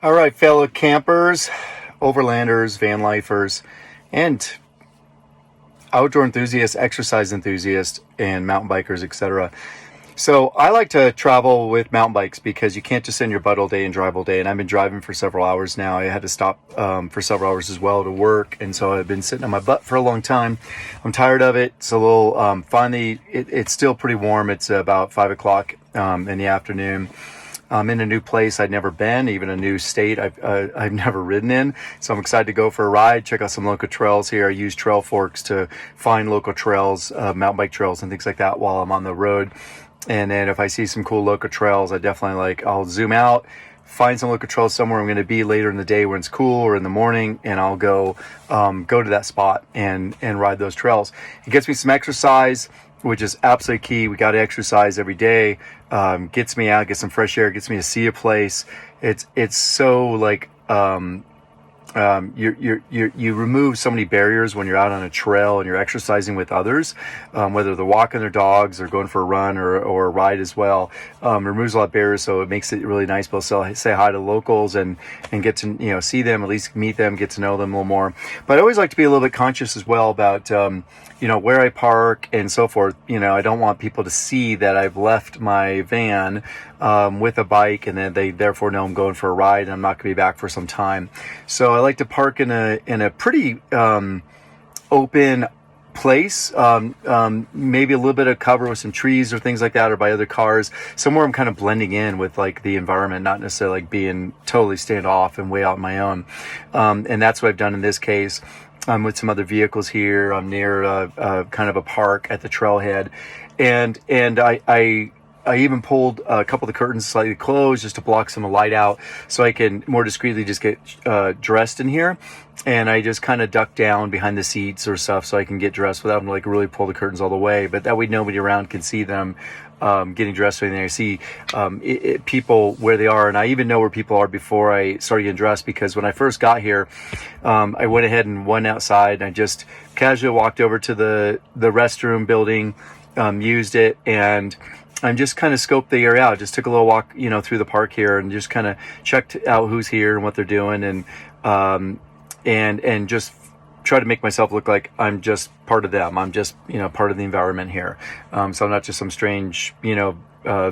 All right, fellow campers, overlanders, van lifers, and outdoor enthusiasts, exercise enthusiasts, and mountain bikers, etc. So I like to travel with mountain bikes because you can't just send your butt all day and drive all day. And I've been driving for several hours now. I had to stop for several hours as well to work. And so I've been sitting on my butt for a long time. I'm tired of it. It's a little, finally, it's still pretty warm. It's about 5 o'clock in the afternoon. I'm in a new place I'd never been, even a new state I've never ridden in. So I'm excited to go for a ride, check out some local trails here. I use trail forks to find local trails, mountain bike trails and things like that while I'm on the road. And then if I see some cool local trails, I'll zoom out, find some local trails somewhere I'm going to be later in the day when it's cool or in the morning, and I'll go to that spot and ride those trails. It gets me some exercise, which is absolutely key. We got to exercise every day. Gets me out, gets some fresh air, gets me to see a place. It's so like you remove so many barriers when you're out on a trail and you're exercising with others, whether they're walking their dogs or going for a run or a ride as well. Removes a lot of barriers, so it makes it really nice to be able to say hi to locals and get to see them, at least meet them, get to know them a little more. But I always like to be a little bit conscious as well about where I park and so forth. I don't want people to see that I've left my van with a bike and then they therefore know I'm going for a ride and I'm not going to be back for some time. So I like to park in a pretty open place, maybe a little bit of cover with some trees or things like that, or by other cars, somewhere I'm kind of blending in with like the environment, not necessarily like being totally standoff and way out on my own. And that's what I've done in this case. I'm with some other vehicles here. I'm near kind of a park at the trailhead, and I even pulled a couple of the curtains slightly closed just to block some of the light out so I can more discreetly just get dressed in here. And I just kind of duck down behind the seats or stuff so I can get dressed without having to like really pull the curtains all the way. But that way nobody around can see them getting dressed or anything. I see people where they are, and I even know where people are before I started getting dressed, because when I first got here, I went ahead and went outside and I just casually walked over to the restroom building, used it, and I'm just kind of scoped the area out. Just took a little walk, through the park here and just kind of checked out who's here and what they're doing, and just try to make myself look like I'm just part of them. I'm just, part of the environment here. So I'm not just some strange,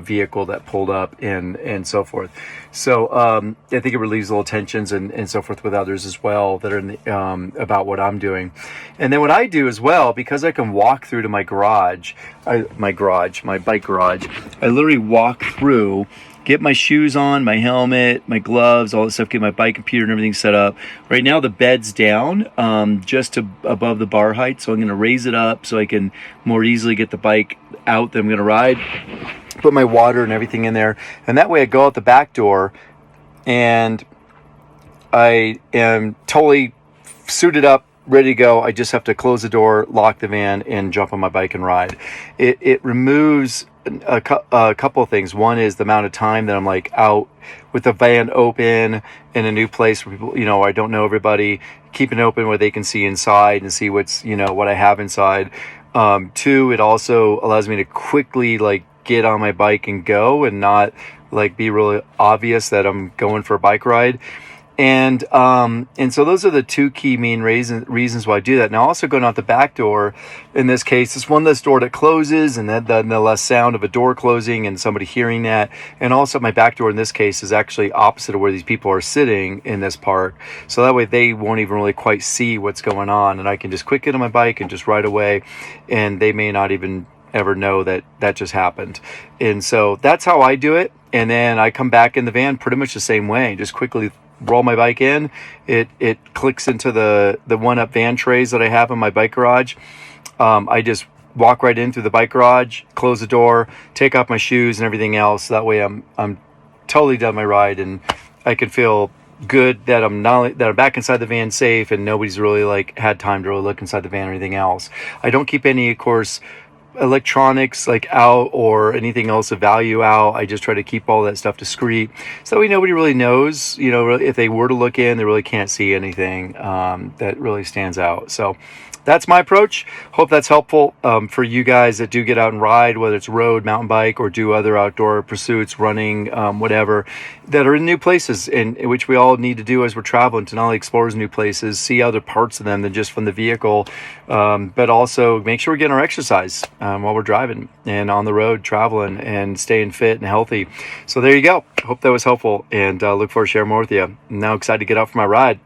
vehicle that pulled up and so forth. So I think it relieves little tensions and so forth with others as well that are about what I'm doing. And then what I do as well, because I can walk through to my garage, my bike garage, I literally walk through, get my shoes on, my helmet, my gloves, all that stuff, get my bike computer and everything set up. Right now the bed's down just above the bar height, so I'm going to raise it up so I can more easily get the bike out that I'm going to ride, put my water and everything in there, and that way I go out the back door and I am totally suited up, ready to go. I just have to close the door, lock the van, and jump on my bike and ride. It removes a couple of things. One is the amount of time that I'm like out with the van open in a new place where people, I don't know everybody, keeping it open where they can see inside and see what's, what I have inside. Two, it also allows me to quickly like get on my bike and go and not like be really obvious that I'm going for a bike ride. And so those are the two key main reasons why I do that. Now, also going out the back door, in this case, it's one less door that closes, and then the less sound of a door closing and somebody hearing that. And also my back door in this case is actually opposite of where these people are sitting in this park. So that way they won't even really quite see what's going on. And I can just quick get on my bike and just ride away. And they may not even ever know that just happened. And so that's how I do it. And then I come back in the van pretty much the same way, just quickly roll my bike in. It clicks into the one-up van trays that I have in my bike garage. I just walk right in through the bike garage, close the door, take off my shoes and everything else. That way I'm totally done my ride, and I can feel good that I'm back inside the van safe, and nobody's really like had time to really look inside the van or anything else. I don't keep any, of course, electronics like out or anything else of value out. I just try to keep all that stuff discreet, so that way nobody really knows, if they were to look in, they really can't see anything that really stands out. So that's my approach. Hope that's helpful for you guys that do get out and ride, whether it's road, mountain bike, or do other outdoor pursuits, running, whatever, that are in new places, and which we all need to do as we're traveling, to not only explore new places, see other parts of them than just from the vehicle, but also make sure we're getting our exercise while we're driving and on the road traveling and staying fit and healthy. So there you go. Hope that was helpful, and look forward to sharing more with you. I'm now excited to get out for my ride.